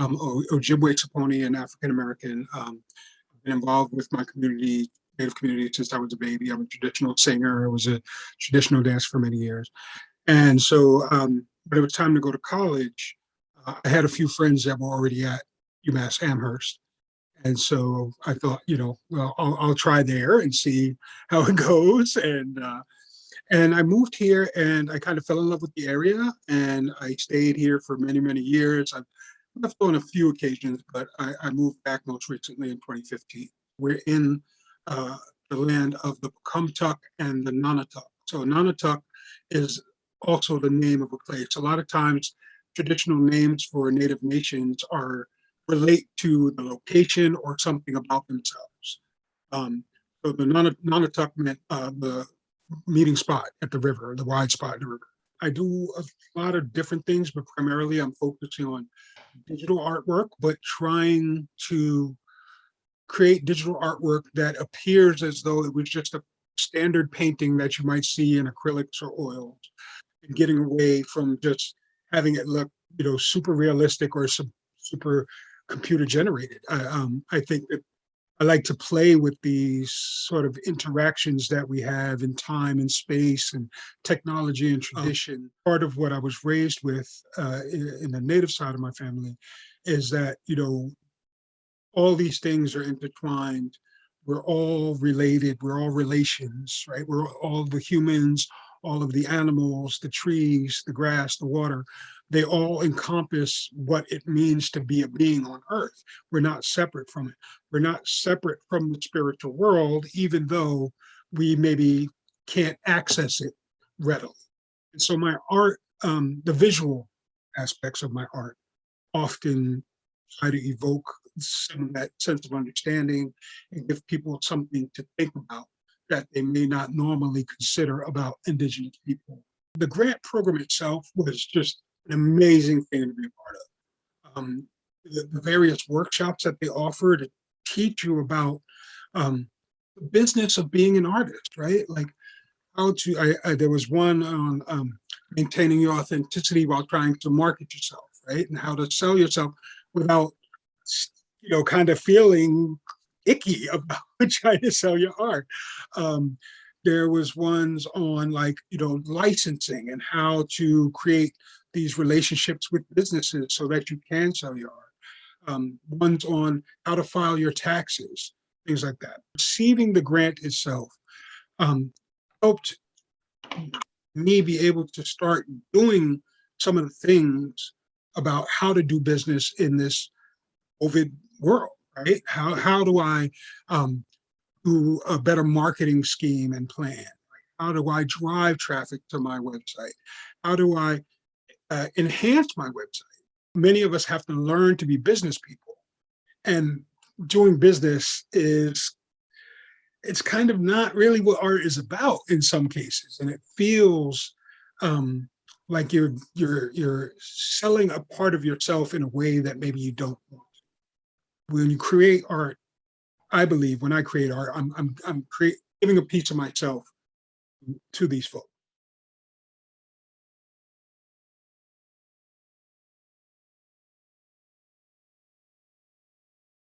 Ojibwe, Saponi, and African American. Been involved with my community, Native community, since I was a baby. I'm a traditional singer. I was a traditional dancer for many years. And so, when it was time to go to college, I had a few friends that were already at UMass Amherst. And so I thought, well, I'll try there and see how it goes. And I moved here and I kind of fell in love with the area and I stayed here for many, many years. I've left on a few occasions, but I moved back most recently in 2015. We're in the land of the Pocumtuck and the Nonotuck. So Nonotuck is also the name of a place. A lot of times traditional names for Native nations relate to the location or something about themselves. So the Nonotuck meant the meeting spot at the river, the wide spot in the river. I do a lot of different things, but primarily I'm focusing on digital artwork, but trying to create digital artwork that appears as though it was just a standard painting that you might see in acrylics or oils, and getting away from just having it look, super realistic or super computer generated. I think that I like to play with these sort of interactions that we have in time and space and technology and tradition. Part of what I was raised with in the Native side of my family is that, all these things are intertwined. We're all related. We're all relations, right? We're all the humans, all of the animals, the trees, the grass, the water. They all encompass what it means to be a being on earth. We're not separate from it. We're not separate from the spiritual world, even though we maybe can't access it readily. And so my art, the visual aspects of my art often try to evoke some of that sense of understanding and give people something to think about that they may not normally consider about Indigenous people. The grant program itself was just an amazing thing to be a part of. The various workshops that they offer to teach you about the business of being an artist, right? Like how to, there was one on maintaining your authenticity while trying to market yourself, right? And how to sell yourself without, kind of feeling icky about trying to sell your art. There was ones on licensing and how to create these relationships with businesses so that you can sell your art. Ones on how to file your taxes, things like that. Receiving the grant itself helped me be able to start doing some of the things about how to do business in this COVID world, right? How do I do a better marketing scheme and plan? How do I drive traffic to my website? How do I enhance my website? Many of us have to learn to be business people, and doing business it's kind of not really what art is about in some cases, and it feels like you're selling a part of yourself in a way that maybe you don't want. When you create art, I believe when I create art, I'm giving a piece of myself to these folks.